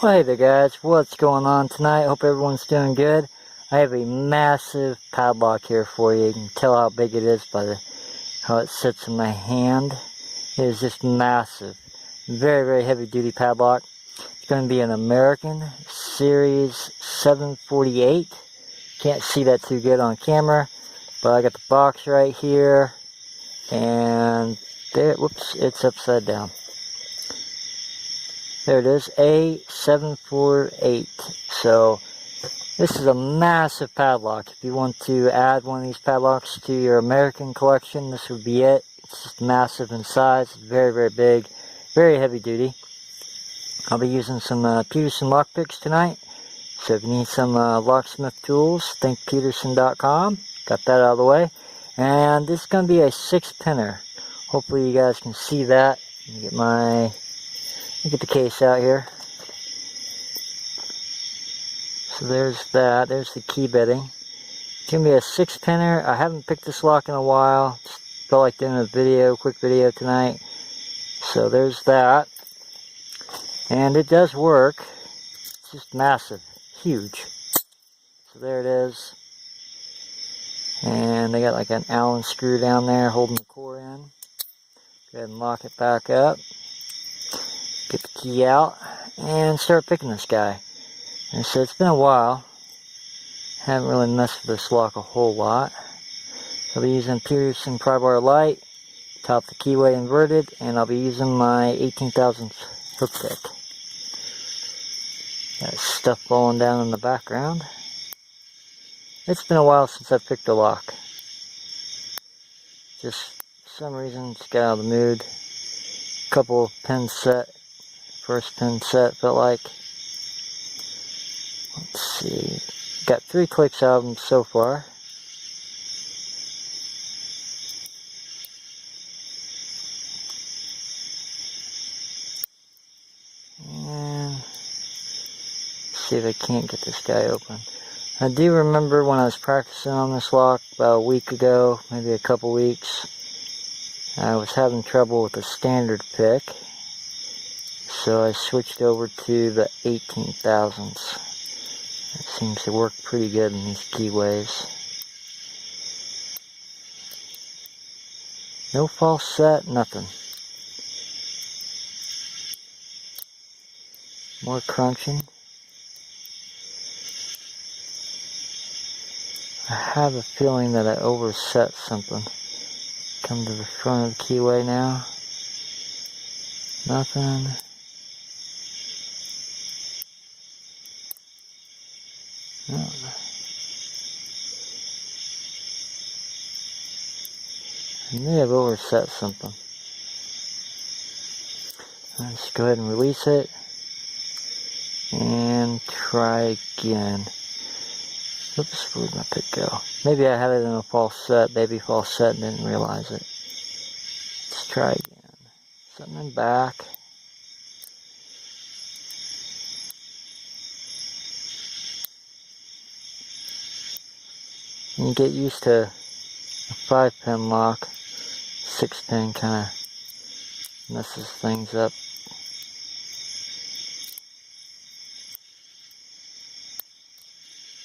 Well, hey there guys, what's going on tonight? Hope everyone's doing good. I have a massive padlock here for you. You can tell how big it is by how it sits in my hand. It is just massive. Very, very heavy duty padlock. It's going to be an American Series 748. Can't see that too good on camera, but I got the box right here. And there, whoops, it's upside down. There it is, A748. So this is a massive padlock. If you want to add one of these padlocks to your American collection, this would be it. It's just massive in size, very, very big, very heavy duty. I'll be using some Peterson Lockpicks tonight. So if you need some locksmith tools, think Peterson.com. Got that out of the way. And this is going to be a 6-pinner. Hopefully you guys can see that. Let me get the case out here. So there's that. There's the key bedding. It's going to be a 6-pinner. I haven't picked this lock in a while. Just felt like doing a video, quick video tonight. So there's that. And it does work. It's just massive. Huge. So there it is. And they got like an Allen screw down there holding the core in. Go ahead and lock it back up. Get the key out and start picking this guy. And so it's been a while. Haven't really messed with this lock a whole lot. I'll be using Peterson pry bar light, top the keyway inverted, and I'll be using my 18,000 hook pick. Got stuff falling down in the background. It's been a while since I picked a lock. Just for some reason, just got out of the mood. Couple of pins set. First pin set felt like. Let's see. Got 3 clicks out of them so far. And see if I can't get this guy open. I do remember when I was practicing on this lock about a week ago, maybe a couple weeks, I was having trouble with the standard pick. So I switched over to the 18,000s. It seems to work pretty good in these keyways. No false set, nothing. More crunching. I have a feeling that I overset something. Come to the front of the keyway now. Nothing. No. I may have overset something. Let's go ahead and release it. And try again. Oops, where'd my pick go? Maybe I had it in a false set, baby false set, and didn't realize it. Let's try again. Something in back. You get used to a 5-pin lock. 6-pin kind of messes things up.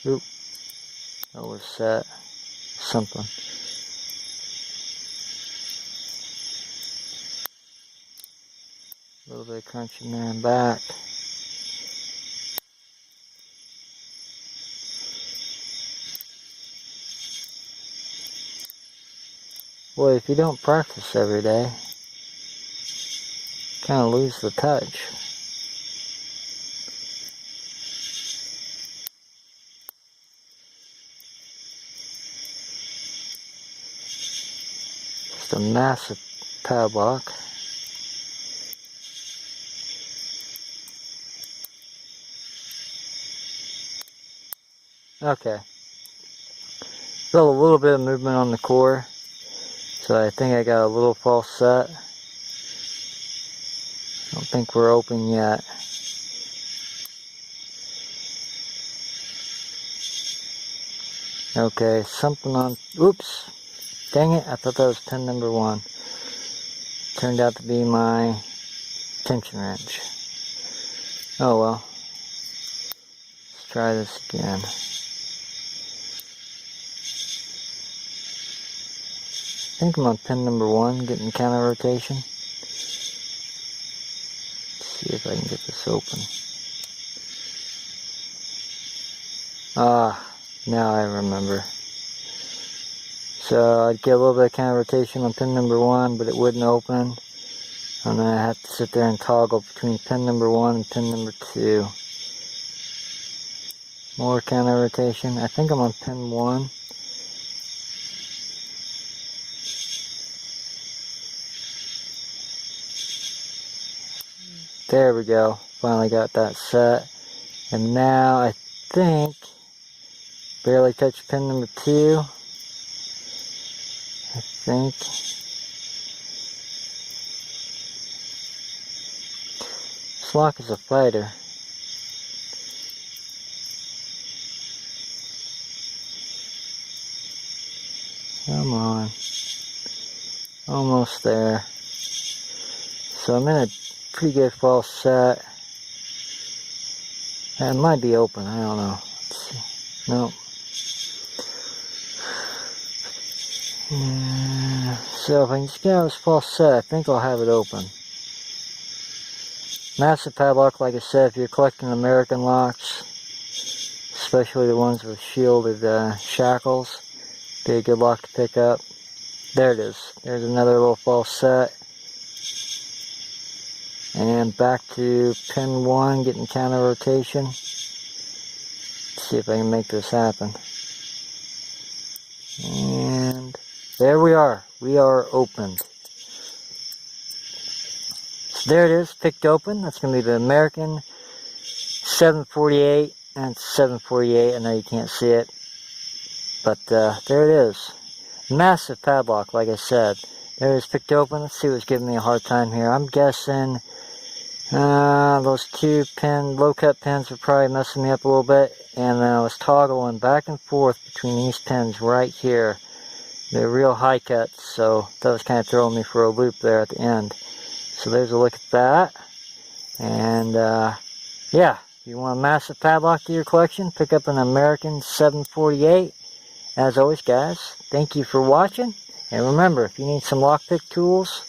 Oop. Overset something. A little bit of crunching there and back. Boy, if you don't practice every day, you kind of lose the touch. Just a massive padlock. Okay. Felt a little bit of movement on the core. So I think I got a little false set. I don't think we're open yet. Okay, something on, oops, dang it, I thought that was pin number 1. Turned out to be my tension wrench. Oh well, try this again. I think I'm on pin number 1, getting counter rotation. Let's see if I can get this open. Ah, now I remember. So I'd get a little bit of counter rotation on pin number 1, but it wouldn't open. And then I have to sit there and toggle between pin number 1 and pin number 2. More counter rotation. I think I'm on pin 1. There we go. Finally got that set. And now I think barely touch pin number 2. I think. This lock is a fighter. Come on. Almost there. So I'm in a pretty good false set. It might be open, I don't know. Let's see. Nope. So if I can just get out this false set, I think I'll have it open. Massive padlock, like I said, if you're collecting American locks, especially the ones with shielded shackles, be a good lock to pick up. There it is. There's another little false set. And back to pin 1, getting counter rotation. Let's see if I can make this happen. And there we are. We are opened. So there it is, picked open. That's going to be the American 748. And it's 748. I know you can't see it. But there it is. Massive padlock, like I said. There it is, picked open. Let's see what's giving me a hard time here. I'm guessing those 2 low cut pins were probably messing me up a little bit. And I was toggling back and forth between these pins right here. They're real high cuts, so that was kind of throwing me for a loop there at the end. So there's a look at that. And yeah, if you want a massive padlock to your collection, pick up an American 748. As always, guys, thank you for watching. And remember, if you need some lockpick tools,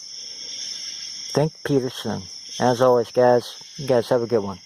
think Peterson. As always, guys, you guys have a good one.